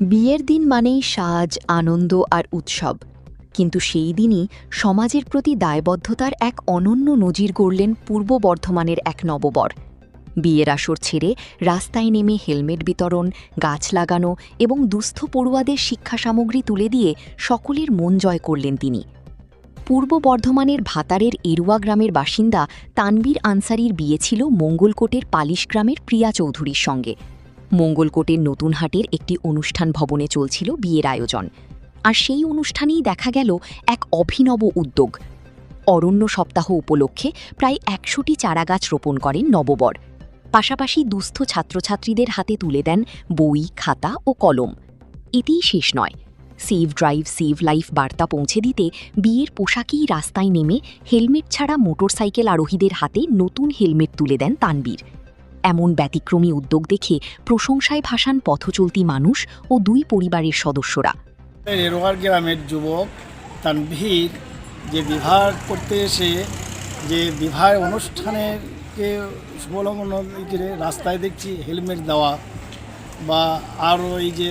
বিয়ের দিন মানেই সাজ, আনন্দ আর উৎসব। কিন্তু সেই দিনই সমাজের প্রতি দায়বদ্ধতার এক অনন্য নজির গড়লেন পূর্ব বর্ধমানের এক নববর। বিয়ের আসর ছেড়ে রাস্তায় নেমে হেলমেট বিতরণ, গাছ লাগানো এবং দুস্থ পড়ুয়াদের শিক্ষা সামগ্রী তুলে দিয়ে সকলের মন জয় করলেন তিনি। পূর্ব বর্ধমানের ভাতারের এরুয়া গ্রামের বাসিন্দা তানবীর আনসারির বিয়ে ছিল মঙ্গলকোটের পালিশ গ্রামের প্রিয়া চৌধুরীর সঙ্গে। মঙ্গলকোটের নতুনহাটের একটি অনুষ্ঠান ভবনে চলছিল বিয়ের আয়োজন, আর সেই অনুষ্ঠানেই দেখা গেল এক অভিনব উদ্যোগ। অরণ্য সপ্তাহ উপলক্ষে প্রায় ১০০টি চারাগাছ রোপণ করেন নববর। পাশাপাশি দুস্থ ছাত্রছাত্রীদের হাতে তুলে দেন বই, খাতা ও কলম। এতেই শেষ নয়, সেভ ড্রাইভ সেভ লাইফ বার্তা পৌঁছে দিতে বিয়ের পোশাকেই রাস্তায় নেমে হেলমেট ছাড়া মোটরসাইকেল আরোহীদের হাতে নতুন হেলমেট তুলে দেন তানবীর। এমন ব্যতিক্রমী উদ্যোগ দেখে প্রশংসায় ভাসান পথচলতি মানুষ ও দুই পরিবারের সদস্যরা। এরোয়ার গ্রামের যুবক তানভীর যে বিবাহ করতে এসে যে বিবাহ অনুষ্ঠানেরকে শুভলগ্ন করে রাস্তায় দেখছি হেলমেট দেওয়া বা আরও এই যে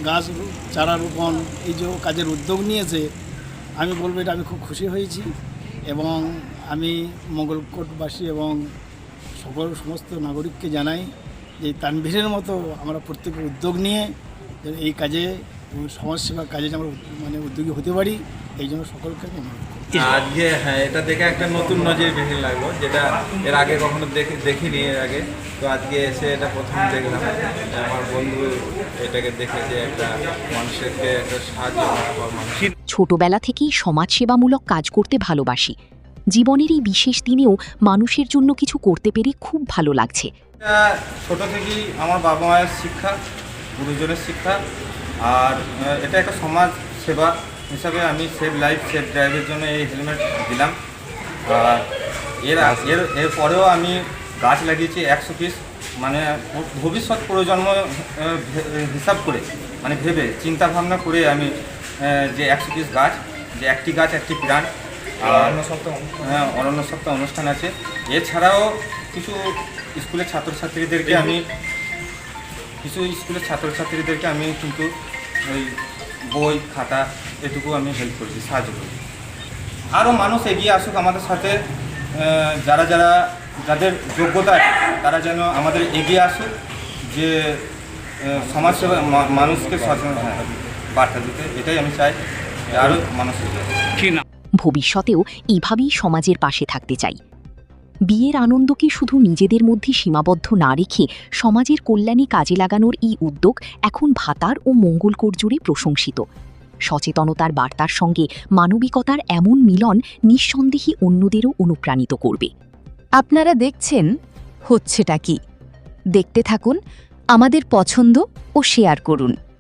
গাছ চারা রোপণ এই যে কাজের উদ্যোগ নিয়েছে, আমি বলবো এটা আমি খুব খুশি হয়েছি। এবং আমি মঙ্গলকোটবাসী এবং সমস্ত নাগরিককে জানাই যে তানভীরের মতো আমরা প্রত্যেকে উদ্যোগ নিয়ে এই কাজে সমাজসেবার কাজে আমরা উদ্যোগী হতে পারি, এই জন্য সকলকে আমি অনুরোধ করি। আজকে হ্যাঁ, এটা দেখে একটা নতুন নজির বেশি লাগলো, যেটা এর আগে কখনো দেখিনি এর আগে। তো আজকে এসে এটা প্রথম দেখলাম। আমার বন্ধু এটাকে দেখে যে একটা মানুষকে একটা সাহায্য করা মানুষ। ছোটবেলা থেকেই সমাজসেবামূলক কাজ করতে ভালোবাসি। জীবনের এই বিশেষ দিনেও মানুষের জন্য কিছু করতে পেরে খুব ভালো লাগছে। ছোট থেকেই আমার বাবা মায়ের শিক্ষা, গুরুজনের শিক্ষা, আর এটা একটা সমাজ সেবা হিসাবে আমি সেভ লাইফ সেভ ড্রাইভের জন্য এই হেলমেট দিলাম। আর এর পরেও আমি গাছ লাগিয়েছি 100 পিস, মানে ভবিষ্যৎ প্রজন্ম হিসাব করে, মানে ভেবে চিন্তা ভাবনা করে আমি যে 100 পিস গাছ, যে একটি গাছ একটি প্রাণ। অরণ্য সপ্তাহ অনুষ্ঠান আছে। এছাড়াও কিছু স্কুলের ছাত্রছাত্রীদেরকে আমি কিন্তু ওই বই, খাতা এটুকু আমি হেল্প করেছি, সাহায্য করেছি। আরও মানুষ এগিয়ে আসুক আমাদের সাথে, যাদের যোগ্যতা আছে তারা যেন আমাদের এগিয়ে আসুক, যে সমাজসেবা মানুষকে সচেতন বার্তা দিতে। এটাই আমি চাই, আরও মানুষ এগিয়ে। ভবিষ্যতেও এইভাবেই সমাজের পাশে থাকতে চাই। বিয়ের আনন্দকে শুধু নিজেদের মধ্যে সীমাবদ্ধ না রেখে সমাজের কল্যাণে কাজে লাগানোর এই উদ্যোগ এখন ভাতার ও মঙ্গলকোট জুড়ে প্রশংসিত। সচেতনতার বার্তার সঙ্গে মানবিকতার এমন মিলন নিঃসন্দেহে অন্যদেরও অনুপ্রাণিত করবে। আপনারা দেখছেন হচ্ছেটা কি? দেখতে থাকুন, আমাদের পছন্দ ও শেয়ার করুন।